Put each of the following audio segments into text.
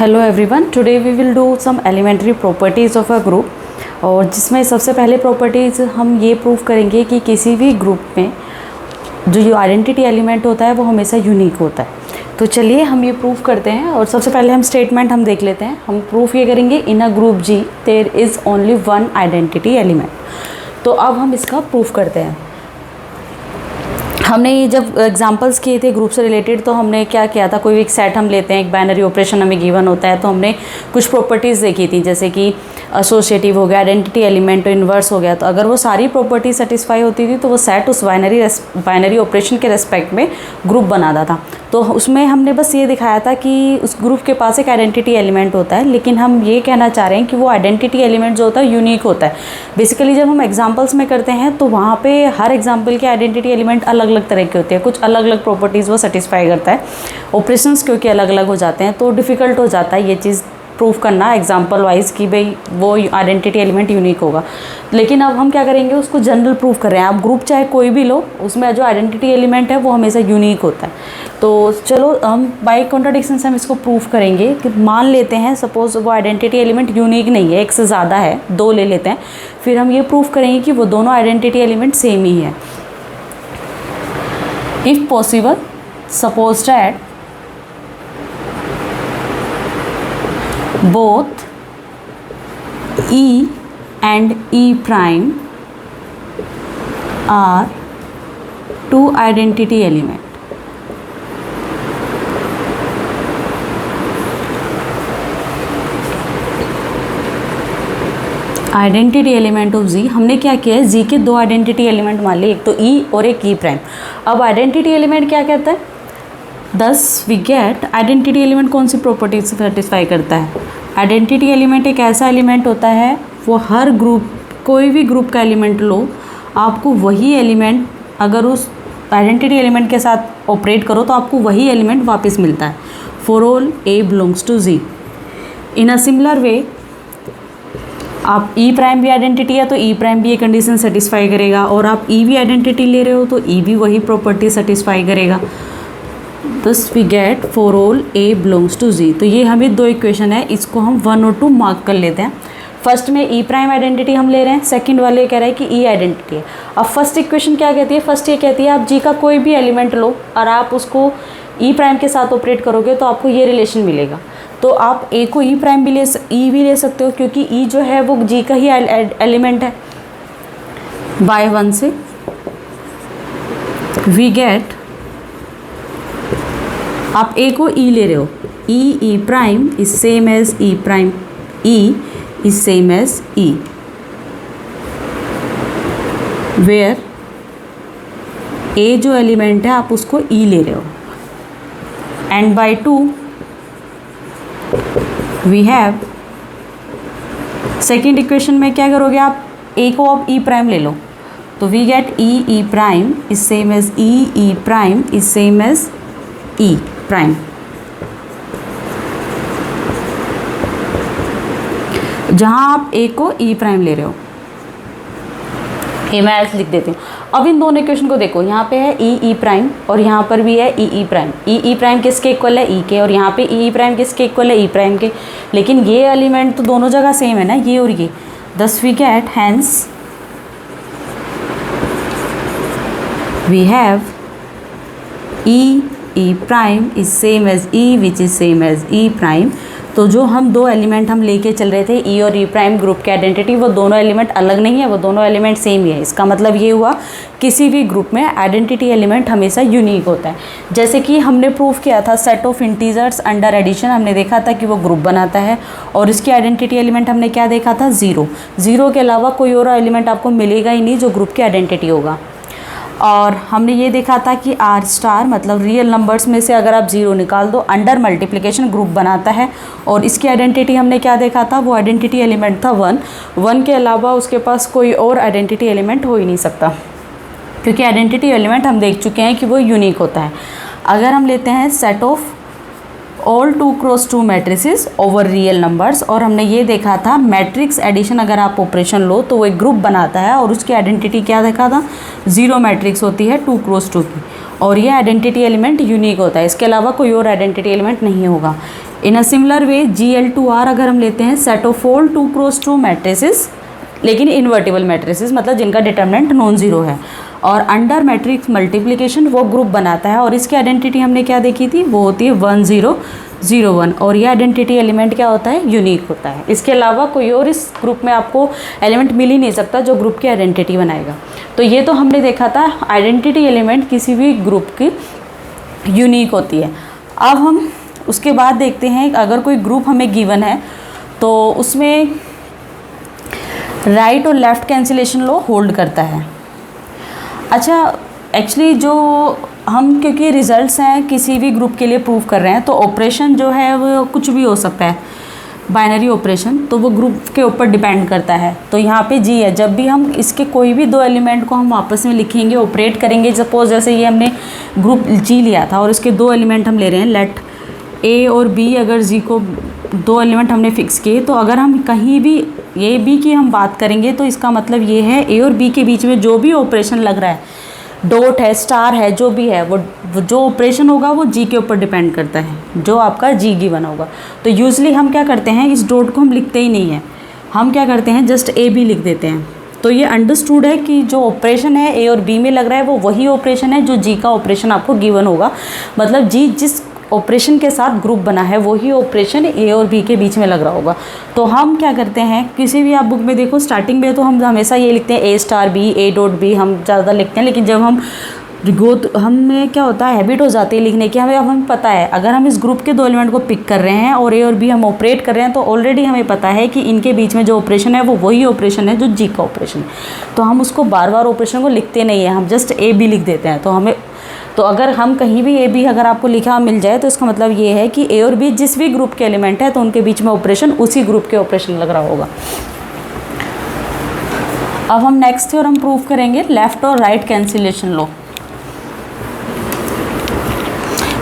Hello everyone, today we will do some elementary properties of a group. और जिसमें सबसे पहले प्रॉपर्टीज़ हम ये प्रूव करेंगे कि किसी भी ग्रुप में जो आइडेंटिटी एलिमेंट होता है वो हमेशा यूनिक होता है। तो चलिए हम ये प्रूव करते हैं। और सबसे पहले हम स्टेटमेंट हम देख लेते हैं। हम प्रूफ ये करेंगे in a group G there is only one identity element. तो अब हम इसका प्रूफ करते हैं। हमने ये जब एग्जांपल्स किए थे ग्रुप से रिलेटेड, तो हमने क्या किया था, कोई एक सेट हम लेते हैं, एक बाइनरी ऑपरेशन हमें गिवन होता है, तो हमने कुछ प्रॉपर्टीज़ देखी थी, जैसे कि एसोसिएटिव हो गया, आइडेंटिटी एलिमेंट, इन्वर्स हो गया। तो अगर वो सारी प्रॉपर्टी सेटिस्फाई होती थी तो वो सेट उस बाइनरी ऑपरेशन के रेस्पेक्ट में ग्रुप बनाता था। तो उसमें हमने बस ये दिखाया था कि उस ग्रुप के पास एक आइडेंटिटी एलिमेंट होता है, लेकिन हम ये कहना चाह रहे हैं कि वो आइडेंटिटी एलिमेंट जो होता है यूनिक होता है। बेसिकली जब हम एग्जांपल्स में करते हैं तो वहाँ पे हर एग्जांपल के आइडेंटिटी एलिमेंट अलग अलग तरह के होते हैं, कुछ अलग अलग प्रॉपर्टीज़ वो सेटिस्फाई करता है। ऑपरेशंस क्योंकि अलग अलग हो जाते हैं तो डिफ़िकल्ट हो जाता है ये चीज़ प्रूव करना एग्जांपल वाइज कि भाई वो आइडेंटिटी एलिमेंट यूनिक होगा। लेकिन अब हम क्या करेंगे, उसको जनरल प्रूव कर रहे हैं। आप ग्रुप चाहे कोई भी लो, उसमें जो आइडेंटिटी एलिमेंट है वो हमेशा यूनिक होता है। तो चलो हम बाय कॉन्ट्राडिक्शन से हम इसको प्रूव करेंगे कि मान लेते हैं सपोज वो आइडेंटिटी एलिमेंट यूनिक नहीं है, एक से ज़्यादा है, दो ले लेते हैं। फिर हम ये प्रूव करेंगे कि वो दोनों आइडेंटिटी एलिमेंट सेम ही है। If possible suppose that both E and E prime are two identity element. Identity element of G, हमने क्या किया है, जी के दो आइडेंटिटी एलिमेंट मान लिए, एक तो ई और एक ई प्राइम। अब आइडेंटिटी एलिमेंट क्या कहता है, दस वी गेट आइडेंटिटी एलिमेंट कौन सी प्रॉपर्टी से सेटिस्फाई करता है। आइडेंटिटी एलिमेंट एक ऐसा एलिमेंट होता है, वो हर ग्रुप, कोई भी ग्रुप का एलिमेंट लो, आपको वही एलिमेंट अगर उस आइडेंटिटी एलिमेंट के साथ ऑपरेट करो तो आपको वही एलिमेंट वापस मिलता है। For all A belongs to G. In a similar way आप ई प्राइम भी आइडेंटिटी है तो ई प्राइम भी ये कंडीशन सेटिस्फाई करेगा, और आप ई भी आइडेंटिटी ले रहे हो तो ई भी वही प्रॉपर्टी सेटिस्फाई करेगा। Thus we get for all A belongs to G. तो ये हमें दो इक्वेशन है, इसको हम 1 और 2 मार्क कर लेते हैं। फर्स्ट में ई प्राइम आइडेंटिटी हम ले रहे हैं, सेकंड वाले कह रहा है कि ई आइडेंटिटी है। अब फर्स्ट इक्वेशन क्या कहती है, फर्स्ट ये कहती है आप जी का कोई भी एलिमेंट लो और आप उसको ई प्राइम के साथ ऑपरेट करोगे तो आपको ये रिलेशन मिलेगा। तो आप ए को ई प्राइम भी ई भी ले सकते हो, क्योंकि ई जो है वो जी का ही एलिमेंट है। बाय 1 से वी गेट, आप ए को ई ले रहे हो, E prime is same as E prime, E is same as E, where A जो एलिमेंट है आप उसको ई ले रहे हो। And by 2 we have, second equation में क्या करोगे, आप ए को अब ई प्राइम ले लो, तो we get e prime is same as E prime is same as E prime. जहां आप ए को ई प्राइम ले रहे हो, ए मैं ऐसे लिख देती हूँ। अब इन दोनों इक्वेशन को देखो, यहाँ पे है ई प्राइम और यहाँ पर भी है ई प्राइम। ई प्राइम किसके इक्वल है, ई के, और यहाँ पे ई प्राइम किसके इक्वल है, ई प्राइम के। लेकिन ये एलिमेंट तो दोनों जगह सेम है ना, ये और ये। Thus we get hence we have e prime is same as e which is same as E prime. तो जो हम दो एलिमेंट हम लेके चल रहे थे ई और ई प्राइम ग्रुप के आइडेंटिटी, वो दोनों एलिमेंट अलग नहीं है, वो दोनों एलिमेंट सेम ही है। इसका मतलब ये हुआ किसी भी ग्रुप में आइडेंटिटी एलिमेंट हमेशा यूनिक होता है। जैसे कि हमने प्रूव किया था set of integers under addition, हमने देखा था कि वो ग्रुप बनाता है, और इसकी आइडेंटिटी एलिमेंट हमने क्या देखा था, ज़ीरो। ज़ीरो के अलावा कोई और एलिमेंट आपको मिलेगा ही नहीं जो ग्रुप की आइडेंटिटी होगा। और हमने ये देखा था कि आर स्टार मतलब रियल नंबर्स में से अगर आप ज़ीरो निकाल दो, अंडर मल्टीप्लिकेशन ग्रुप बनाता है। और इसकी आइडेंटिटी हमने क्या देखा था, वो आइडेंटिटी एलिमेंट था 1। 1 के अलावा उसके पास कोई और आइडेंटिटी एलिमेंट हो ही नहीं सकता, क्योंकि आइडेंटिटी एलिमेंट हम देख चुके हैं कि वो यूनिक होता है। अगर हम लेते हैं set of all 2x2 matrices over real numbers, और हमने ये देखा था मैट्रिक्स एडिशन अगर आप ऑपरेशन लो तो वो एक ग्रुप बनाता है, और उसकी आइडेंटिटी क्या देखा था, 0 मैट्रिक्स होती है 2x2 की, और ये आइडेंटिटी एलिमेंट यूनिक होता है, इसके अलावा कोई और आइडेंटिटी एलिमेंट नहीं होगा। इन अ सिमिलर वे GL2R अगर हम लेते हैं, set of all 2x2 matrices, लेकिन इन्वर्टिबल मैट्रिसेस, मतलब जिनका डिटर्मिनेंट नॉन जीरो है, और अंडर मैट्रिक्स मल्टीप्लिकेशन वो ग्रुप बनाता है, और इसकी आइडेंटिटी हमने क्या देखी थी, वो होती है 1 0 0 1, और ये आइडेंटिटी एलिमेंट क्या होता है, यूनिक होता है। इसके अलावा कोई और इस ग्रुप में आपको एलिमेंट मिल ही नहीं सकता जो ग्रुप की आइडेंटिटी बनाएगा। तो ये तो हमने देखा था, आइडेंटिटी एलिमेंट किसी भी ग्रुप की यूनिक होती है। अब हम उसके बाद देखते हैं, अगर कोई ग्रुप हमें गिवन है तो उसमें राइट और लेफ़्ट कैंसिलेशन लॉ होल्ड करता है। अच्छा, एक्चुअली जो हम, क्योंकि रिजल्ट्स हैं किसी भी ग्रुप के लिए प्रूव कर रहे हैं, तो ऑपरेशन जो है वो कुछ भी हो सकता है, बाइनरी ऑपरेशन, तो वो ग्रुप के ऊपर डिपेंड करता है। तो यहाँ पे जी है, जब भी हम इसके कोई भी दो एलिमेंट को हम आपस में लिखेंगे, ऑपरेट करेंगे, सपोज जैसे ये हमने ग्रुप जी लिया था और इसके दो एलिमेंट हम ले रहे हैं, लेट ए और बी, अगर जी को दो एलिमेंट हमने फिक्स किए, तो अगर हम कहीं भी ए बी की हम बात करेंगे तो इसका मतलब ये है ए और बी के बीच में जो भी ऑपरेशन लग रहा है, डॉट है, स्टार है, जो भी है, वो जो ऑपरेशन होगा वो जी के ऊपर डिपेंड करता है, जो आपका जी गिवन होगा। तो यूजली हम क्या करते हैं, इस डॉट को हम लिखते ही नहीं है, हम क्या करते हैं, जस्ट ए बी लिख देते हैं। तो ये अंडरस्टूड है कि जो ऑपरेशन है ए और बी में लग रहा है वो वही ऑपरेशन है जो जी का ऑपरेशन आपको गिवन होगा, मतलब जी जिस ऑपरेशन के साथ ग्रुप बना है वही ऑपरेशन ए और बी के बीच में लग रहा होगा। तो हम क्या करते हैं, किसी भी आप बुक में देखो स्टार्टिंग में तो हम हमेशा ये लिखते हैं A star B, A dot B हम ज़्यादा लिखते हैं, लेकिन जब हम हमें क्या होता है, हैबिट हो जाती है लिखने की, हमें पता है अगर हम इस ग्रुप के दो एलिमेंट को पिक कर रहे हैं और ए और बी हम ऑपरेट कर रहे हैं, तो ऑलरेडी हमें पता है कि इनके बीच में जो ऑपरेशन है वो वही ऑपरेशन है जो जी का ऑपरेशन है। तो हम उसको बार बार ऑपरेशन को लिखते नहीं है, हम जस्ट ए बी लिख देते हैं। तो अगर हम कहीं भी ए बी अगर आपको लिखा मिल जाए तो इसका मतलब ये है कि ए और बी जिस भी ग्रुप के एलिमेंट है तो उनके बीच में ऑपरेशन उसी ग्रुप के ऑपरेशन लग रहा होगा। अब हम नेक्स्ट थ्योरम प्रूव करेंगे, लेफ्ट और राइट कैंसिलेशन लॉ।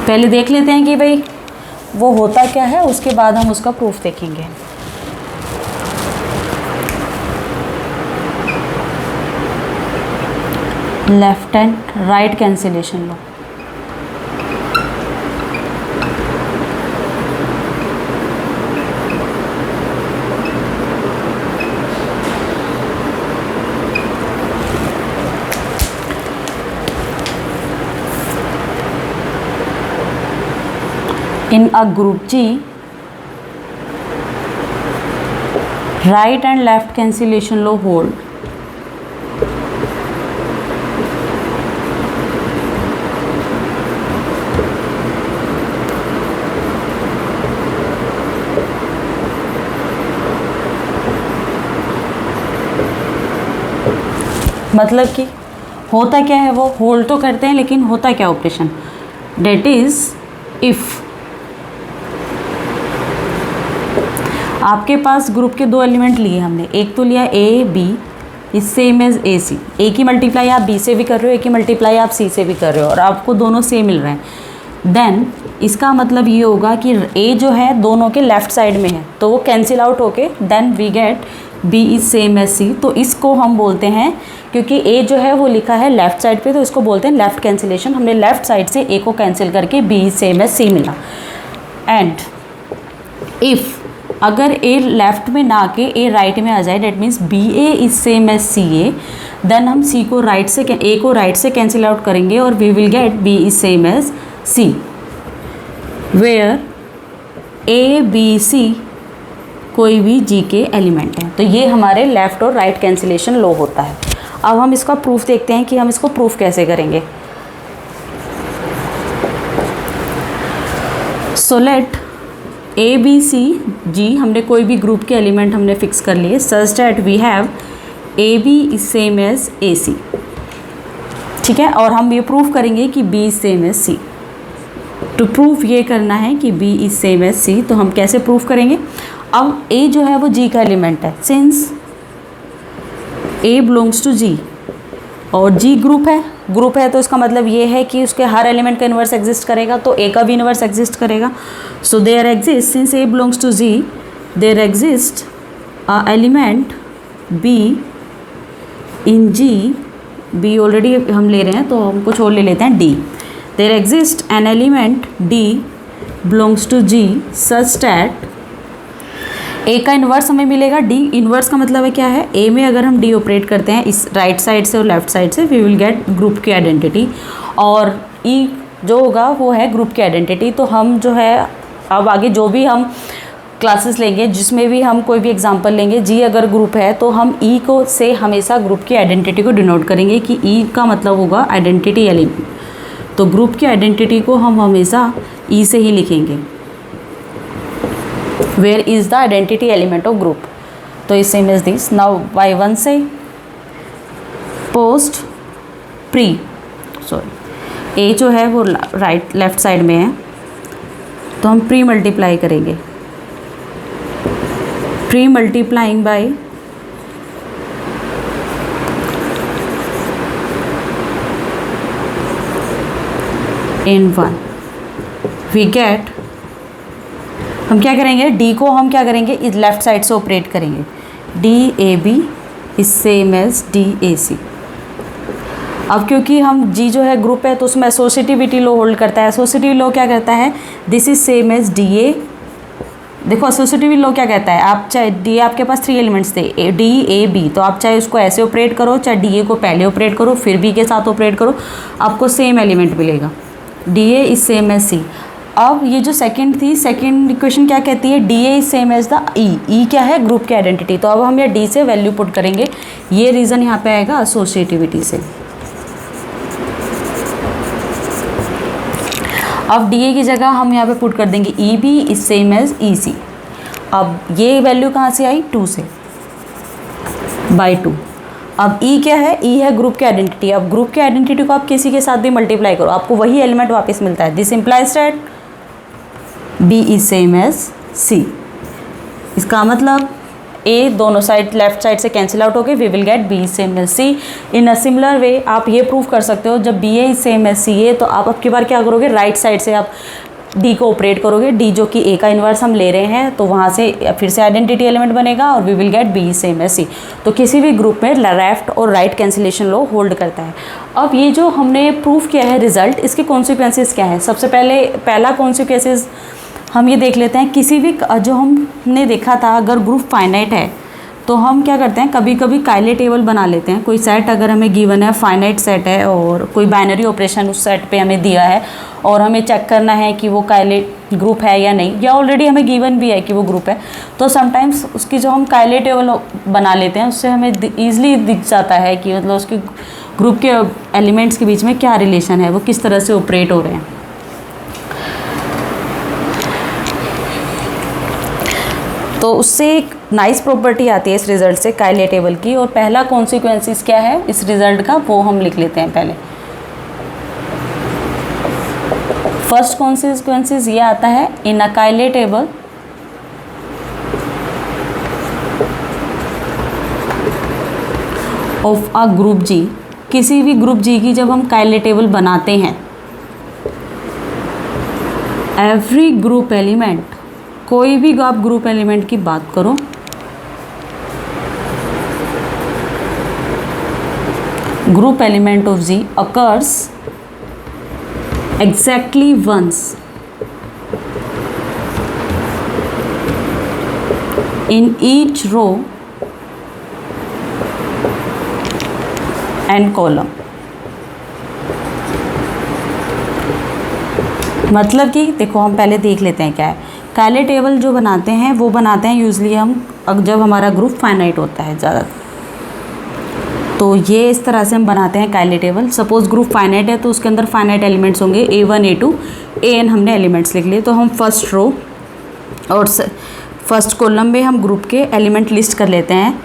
पहले देख लेते हैं कि भाई वो होता क्या है, उसके बाद हम उसका प्रूफ देखेंगे। Left and right cancellation law. In a group G, right and left cancellation law hold. मतलब कि होता क्या है, वो होल्ड तो करते हैं लेकिन होता क्या ऑपरेशन, डेट इज इफ़ आपके पास ग्रुप के दो एलिमेंट लिए हमने, एक तो लिया A B is same as A C, A की मल्टीप्लाई आप बी से भी कर रहे हो, ए की मल्टीप्लाई आप सी से भी कर रहे हो और आपको दोनों सेम मिल रहे हैं। देन इसका मतलब ये होगा कि ए जो है दोनों के लेफ्ट साइड में है तो वो कैंसिल आउट होके then we get B is same as C. तो इसको हम बोलते हैं, क्योंकि ए जो है वो लिखा है लेफ्ट साइड पे, तो इसको बोलते हैं लेफ्ट कैंसिलेशन। हमने लेफ्ट साइड से ए को कैंसिल करके बी इज सेम एज सी मिला। एंड इफ़ अगर ए लेफ्ट में ना आके ए राइट में आ जाए, that means B A is same as C A, then हम सी को राइट से ए को राइट से कैंसिल आउट करेंगे और we will get B is same as c, where a b c कोई भी जी के एलिमेंट हैं। तो ये हमारे लेफ्ट और राइट कैंसिलेशन लॉ होता है। अब हम इसका प्रूफ देखते हैं कि हम इसको प्रूफ कैसे करेंगे। सो लेट ए बी सी जी, हमने कोई भी ग्रुप के एलिमेंट हमने फिक्स कर लिए, such that we have A B is same as A C, ठीक है। और हम ये प्रूव करेंगे कि B is same as C. To proof ये करना है कि B is same as C, तो हम कैसे प्रूफ करेंगे। अब ए जो है वो जी का एलिमेंट है, सिंस ए बिलोंग्स टू जी और जी ग्रुप है तो इसका मतलब ये है कि उसके हर एलिमेंट का इन्वर्स एग्जिस्ट करेगा, तो ए का भी इन्वर्स एग्जिस्ट करेगा। So there exist, since a belongs to G, there exist a element b in G, b already हम ले रहे हैं तो हम कुछ और ले लेते हैं D. There exist an element D belongs to G such that A का इन्वर्स हमें मिलेगा डी। इन्वर्स का मतलब है क्या है, ए में अगर हम डी ऑपरेट करते हैं इस राइट साइड से और लेफ्ट साइड से, वी विल गेट ग्रुप की आइडेंटिटी, और ई जो होगा वो है ग्रुप की आइडेंटिटी। तो हम जो है अब आगे जो भी हम क्लासेस लेंगे जिसमें भी हम कोई भी एग्जांपल लेंगे, जी अगर ग्रुप है तो हम ई को से हमेशा ग्रुप की आइडेंटिटी को डिनोट करेंगे कि ई का मतलब होगा आइडेंटिटी एलिमेंट। तो ग्रुप की आइडेंटिटी को हम हमेशा ई से ही लिखेंगे, where is the identity element of group. तो इस same is this. Now by one से पोस्ट प्री सॉरी ए जो है वो राइट लेफ्ट साइड में है, तो हम प्री मल्टीप्लाई करेंगे, pre multiplying by n1 we get, हम क्या करेंगे डी को हम क्या करेंगे इस लेफ्ट साइड से ऑपरेट करेंगे, D A B is same as D A C. अब क्योंकि हम जी जो है ग्रुप है तो उसमें एसोसिएटिविटी लॉ होल्ड करता है। एसोसिएटिविटी लॉ क्या कहता है, this is same as D a. देखो एसोसिएटिविटी लॉ क्या कहता है, आप चाहे डी ए आपके पास 3 एलिमेंट्स थे डी ए बी, तो आप चाहे उसको ऐसे ऑपरेट करो, चाहे डी ए को पहले ऑपरेट करो फिर बी के साथ ऑपरेट करो, आपको सेम एलिमेंट मिलेगा, D A is same as C. अब ये जो सेकंड थी, सेकंड इक्वेशन क्या कहती है, D A is same as the E. E क्या है, ग्रुप की आइडेंटिटी। तो अब हम ये डी से वैल्यू पुट करेंगे, ये रीज़न यहाँ पे आएगा एसोसिएटिविटी से। अब डी ए की जगह हम यहाँ पे पुट कर देंगे E B is same as E C. अब ये वैल्यू कहाँ से आई, 2 से बाई 2। अब ई क्या है, ई है ग्रुप की आइडेंटिटी। अब ग्रुप की आइडेंटिटी को आप किसी के साथ भी मल्टीप्लाई करो, आपको वही एलिमेंट वापस मिलता है। This implies that B is same as C. इसका मतलब ए दोनों साइड लेफ्ट साइड से कैंसिल आउट हो गए, we will get B is same as C. In a similar way आप ये प्रूव कर सकते हो, जब B A is same as C A, तो आप अब की बार क्या करोगे, राइट साइड से आप डी को ऑपरेट करोगे, डी जो कि ए का इन्वर्स हम ले रहे हैं, तो वहाँ से फिर से आइडेंटिटी एलिमेंट बनेगा और we will get B same as C. तो किसी भी ग्रुप में लेफ्ट और राइट कैंसिलेशन लॉ होल्ड करता है। अब ये जो हमने प्रूव किया है रिजल्ट, इसके कॉन्सिक्वेंसेस क्या है। सबसे पहले पहला कॉन्सिक्वेंसेस हम ये देख लेते हैं, किसी भी जो हमने देखा था अगर ग्रुप फाइनाइट है तो हम क्या करते हैं, कभी कभी कायले टेबल बना लेते हैं। कोई सेट अगर हमें गिवन है, फाइनाइट सेट है और कोई बाइनरी ऑपरेशन उस सेट पे हमें दिया है और हमें चेक करना है कि वो कायले ग्रुप है या नहीं, या ऑलरेडी हमें गिवन भी है कि वो ग्रुप है, तो समटाइम्स उसकी जो हम कायले टेबल बना लेते हैं उससे हमें ईजिली दिख जाता है कि मतलब उसके ग्रुप के एलिमेंट्स के बीच में क्या रिलेशन है, वो किस तरह से ऑपरेट हो रहे हैं। तो उससे एक नाइस प्रॉपर्टी आती है इस रिज़ल्ट से कायले टेबल की। और पहला कॉन्सिक्वेंसेस क्या है इस रिज़ल्ट का, वो हम लिख लेते हैं पहले। फर्स्ट कॉन्सिक्वेंसेस ये आता है, इन अ कायले टेबल ऑफ अ ग्रुप जी, किसी भी ग्रुप जी की जब हम कायले टेबल बनाते हैं, एवरी ग्रुप एलिमेंट, कोई भी आप ग्रुप एलिमेंट की बात करो, group element of G occurs exactly once in each row and column। मतलब कि देखो हम पहले देख लेते हैं क्या है। कायले टेबल जो बनाते हैं वो बनाते हैं यूजली हम जब हमारा ग्रुप फाइनाइट होता है ज़्यादा, तो ये इस तरह से हम बनाते हैं कायले टेबल। सपोज ग्रुप फाइनाइट है तो उसके अंदर फाइनाइट एलिमेंट्स होंगे, A1 A2 AN हमने एलिमेंट्स लिख लिए, तो हम फर्स्ट रो और फर्स्ट कॉलम में हम ग्रुप के एलिमेंट लिस्ट कर लेते हैं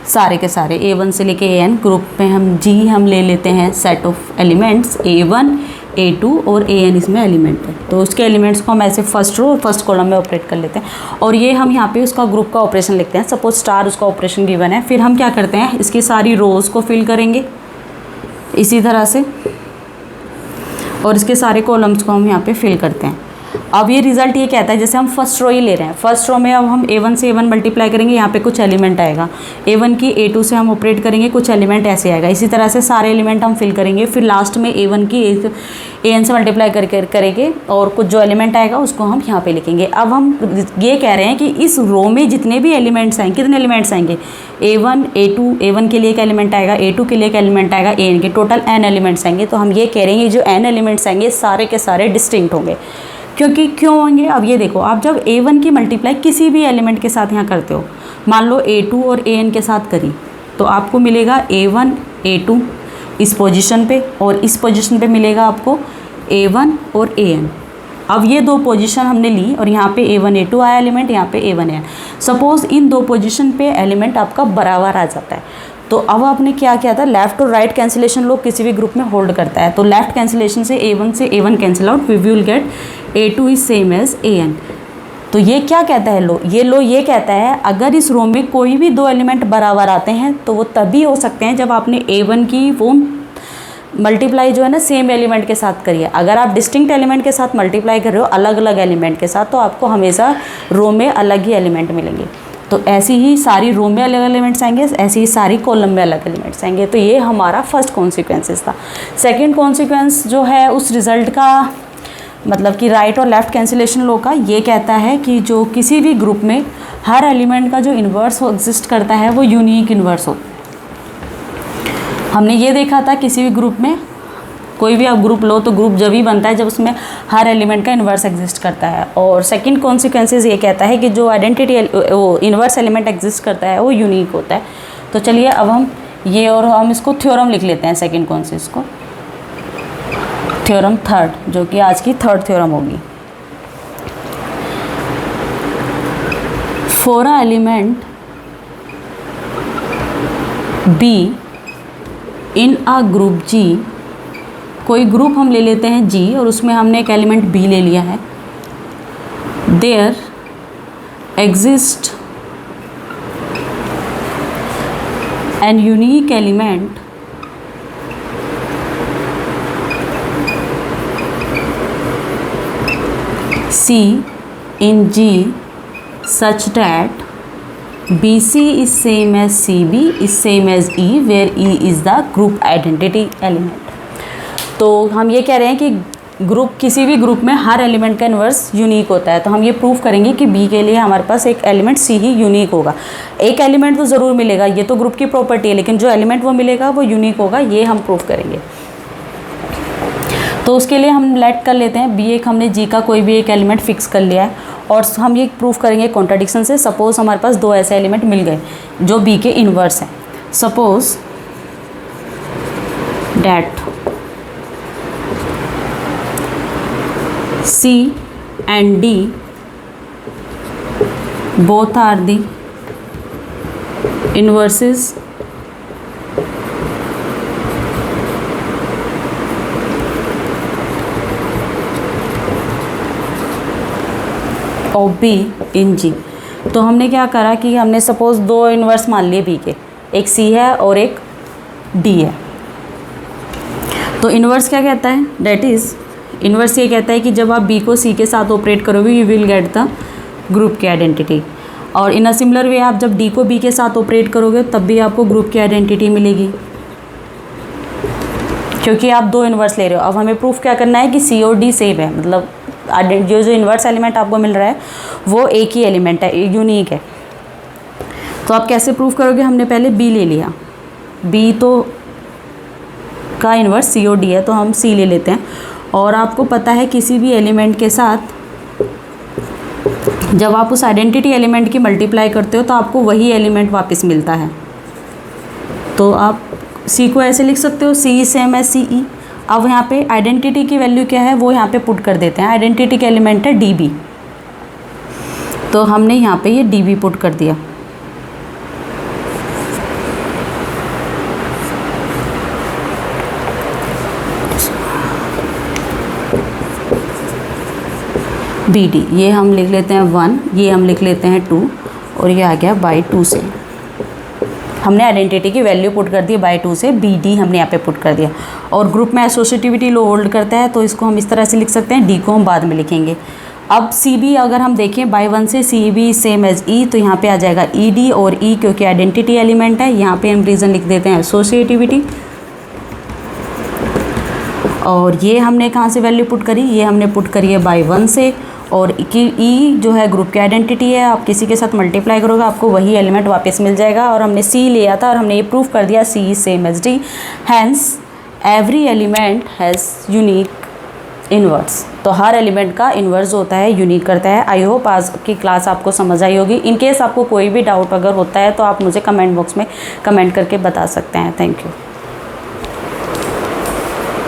सारे के सारे, A1 से लेके AN। ग्रुप में हम ले लेते हैं set of elements A1 A2 और AN इसमें एलिमेंट है, तो उसके एलिमेंट्स को हम ऐसे फर्स्ट रो और फर्स्ट कॉलम में ऑपरेट कर लेते हैं। और ये हम यहाँ पे उसका ग्रुप का ऑपरेशन लिखते हैं। सपोज स्टार उसका ऑपरेशन गिवन है, फिर हम क्या करते हैं, इसकी सारी रोज़ को फिल करेंगे इसी तरह से और इसके सारे कॉलम्स को हम यहाँ पे फिल करते हैं। अब ये रिजल्ट ये कहता है, जैसे हम फर्स्ट रो ही ले रहे हैं, फर्स्ट रो में अब हम A1 से A1 मल्टीप्लाई करेंगे, यहाँ पे कुछ एलिमेंट आएगा, A1 की A2 से हम ऑपरेट करेंगे, कुछ एलिमेंट ऐसे आएगा, इसी तरह से सारे एलिमेंट हम फिल करेंगे, फिर लास्ट में A1 की AN से मल्टीप्लाई करेंगे और कुछ जो एलिमेंट आएगा उसको हम यहाँ पे लिखेंगे। अब हम ये कह रहे हैं कि इस रो में जितने भी एलिमेंट्स आएंगे, कितने एलिमेंट्स आएंगे, A1 A2, A1 के लिए एक एलिमेंट आएगा, A2 के लिए एक एलिमेंट आएगा, AN के टोटल n एलिमेंट्स आएंगे। तो हम ये कह रहे हैं कि जो n एलिमेंट्स आएंगे सारे के सारे डिस्टिंक्ट होंगे। क्योंकि क्यों होंगे, अब ये देखो, आप जब A1 की मल्टीप्लाई किसी भी एलिमेंट के साथ यहाँ करते हो, मान लो A2 और AN के साथ करी, तो आपको मिलेगा A1 A2 इस पोजीशन पे, और इस पोजीशन पे मिलेगा आपको A1 और AN। अब ये दो पोजीशन हमने ली और यहाँ पे A1 A2 आया एलिमेंट, यहाँ पे A1 AN। सपोज़ इन दो पोजीशन पे एलिमेंट आपका बराबर आ जाता है, तो अब आपने क्या किया था, लेफ्ट और राइट कैंसिलेशन लोग किसी भी ग्रुप में होल्ड करता है, तो लेफ्ट कैंसिलेशन से A1 cancel out, we will get A2 is same as AN। तो ये क्या कहता है लो ये कहता है अगर इस रो में कोई भी दो एलिमेंट बराबर आते हैं तो वो तभी हो सकते हैं जब आपने A1 की वो मल्टीप्लाई जो है ना सेम एलिमेंट के साथ करिए। अगर आप डिस्टिंक्ट एलिमेंट के साथ मल्टीप्लाई कर रहे हो अलग अलग एलिमेंट के साथ, तो आपको हमेशा रो में अलग ही एलिमेंट मिलेंगे। तो ऐसी ही सारी रो में अलग एलिमेंट्स आएंगे, ऐसी ही सारी कॉलम में अलग एलिमेंट्स आएंगे। तो ये हमारा फर्स्ट कॉन्सिक्वेंसेस था। सेकंड कॉन्सिक्वेंस जो है उस रिज़ल्ट का, मतलब कि राइट और लेफ़्ट कैंसिलेशन लॉ का, ये कहता है कि जो किसी भी ग्रुप में हर एलिमेंट का जो इन्वर्स एग्जिस्ट करता है वो यूनिक इन्वर्स हो। हमने ये देखा था किसी भी ग्रुप में, कोई भी आप ग्रुप लो तो ग्रुप जब ही बनता है जब उसमें हर एलिमेंट का इन्वर्स एग्जिस्ट करता है। और सेकंड कॉन्सिक्वेंसेस ये कहता है कि जो आइडेंटिटी वो इन्वर्स एलिमेंट एग्जिस्ट करता है वो यूनिक होता है। तो चलिए अब हम ये और हम इसको थ्योरम लिख लेते हैं, सेकंड कॉन्सिक्वेंस को, थ्योरम थर्ड, जो कि आज की थर्ड थ्योरम होगी। For a element b in a group G, कोई ग्रुप हम ले लेते हैं G और उसमें हमने एक एलिमेंट B ले लिया है, there exist an unique element C in G such that BC is same as CB is same as E where E is the group identity element। तो हम ये कह रहे हैं कि ग्रुप, किसी भी ग्रुप में हर एलिमेंट का इन्वर्स यूनिक होता है। तो हम ये प्रूव करेंगे कि B के लिए हमारे पास एक एलिमेंट C ही यूनिक होगा। एक एलिमेंट तो ज़रूर मिलेगा, ये तो ग्रुप की प्रॉपर्टी है, लेकिन जो एलिमेंट वो मिलेगा वो यूनिक होगा, ये हम प्रूव करेंगे। तो उसके लिए हम लेट कर लेते हैं B, एक हमने G का कोई भी एक एलिमेंट फिक्स कर लिया है और हम ये प्रूफ करेंगे कॉन्ट्राडिक्शन से। सपोज़ हमारे पास दो ऐसे एलिमेंट मिल गए जो B के इन्वर्स हैं। Suppose that C and D both are the inverses of B in G। तो हमने क्या करा कि हमने सपोज़ दो इन्वर्स मान लिए B के, एक C है और एक D है। तो इन्वर्स क्या कहता है, डेट इज़ इन्वर्स ये कहता है कि जब आप B को C के साथ ऑपरेट करोगे you will get the group की आइडेंटिटी। और इन अ सिमिलर वे आप जब D को B के साथ ऑपरेट करोगे तब भी आपको ग्रुप की आइडेंटिटी मिलेगी, क्योंकि आप दो इन्वर्स ले रहे हो। अब हमें प्रूफ क्या करना है कि C और D सेम है, मतलब जो इन्वर्स एलिमेंट आपको मिल रहा है वो एक ही एलिमेंट है, यूनिक है। तो आप कैसे प्रूफ करोगे, हमने पहले B ले लिया, B तो का इन्वर्स C और D है, तो हम C ले लेते हैं। और आपको पता है किसी भी एलिमेंट के साथ जब आप उस आइडेंटिटी एलिमेंट की मल्टीप्लाई करते हो तो आपको वही एलिमेंट वापस मिलता है। तो आप C को ऐसे लिख सकते हो, C सेम है CE। अब यहाँ पे आइडेंटिटी की वैल्यू क्या है वो यहाँ पे पुट कर देते हैं। आइडेंटिटी का एलिमेंट है DB, तो हमने यहाँ पे ये DB पुट कर दिया। BD ये हम लिख लेते हैं 1, ये हम लिख लेते हैं 2 और ये आ गया बाई 2 से हमने आइडेंटिटी की वैल्यू पुट कर दी बाय 2 से बी डी हमने यहाँ पे पुट कर दिया। और ग्रुप में एसोसिएटिविटी लो होल्ड करता है तो इसको हम इस तरह से लिख सकते हैं, डी को हम बाद में लिखेंगे। अब सी बी अगर हम देखें बाय 1 से सी बी सेम एज ई, तो यहाँ पे आ जाएगा ई डी और ई क्योंकि आइडेंटिटी एलिमेंट है, यहाँ पे हम रीज़न लिख देते हैं एसोसिएटिविटी। और ये हमने कहाँ से वैल्यू पुट करी, ये हमने पुट करी है बाय 1 से, और ई जो है ग्रुप की आइडेंटिटी है, आप किसी के साथ मल्टीप्लाई करोगे आपको वही एलिमेंट वापस मिल जाएगा। और हमने सी लिया था और हमने ये प्रूफ कर दिया C same as D, hence every element has unique inverse. तो हर एलिमेंट का इन्वर्स होता है, यूनिक करता है। आई होप आज की क्लास आपको समझ आई होगी। इन केस आपको कोई भी डाउट अगर होता है तो आप मुझे कमेंट बॉक्स में कमेंट करके बता सकते हैं। Thank you.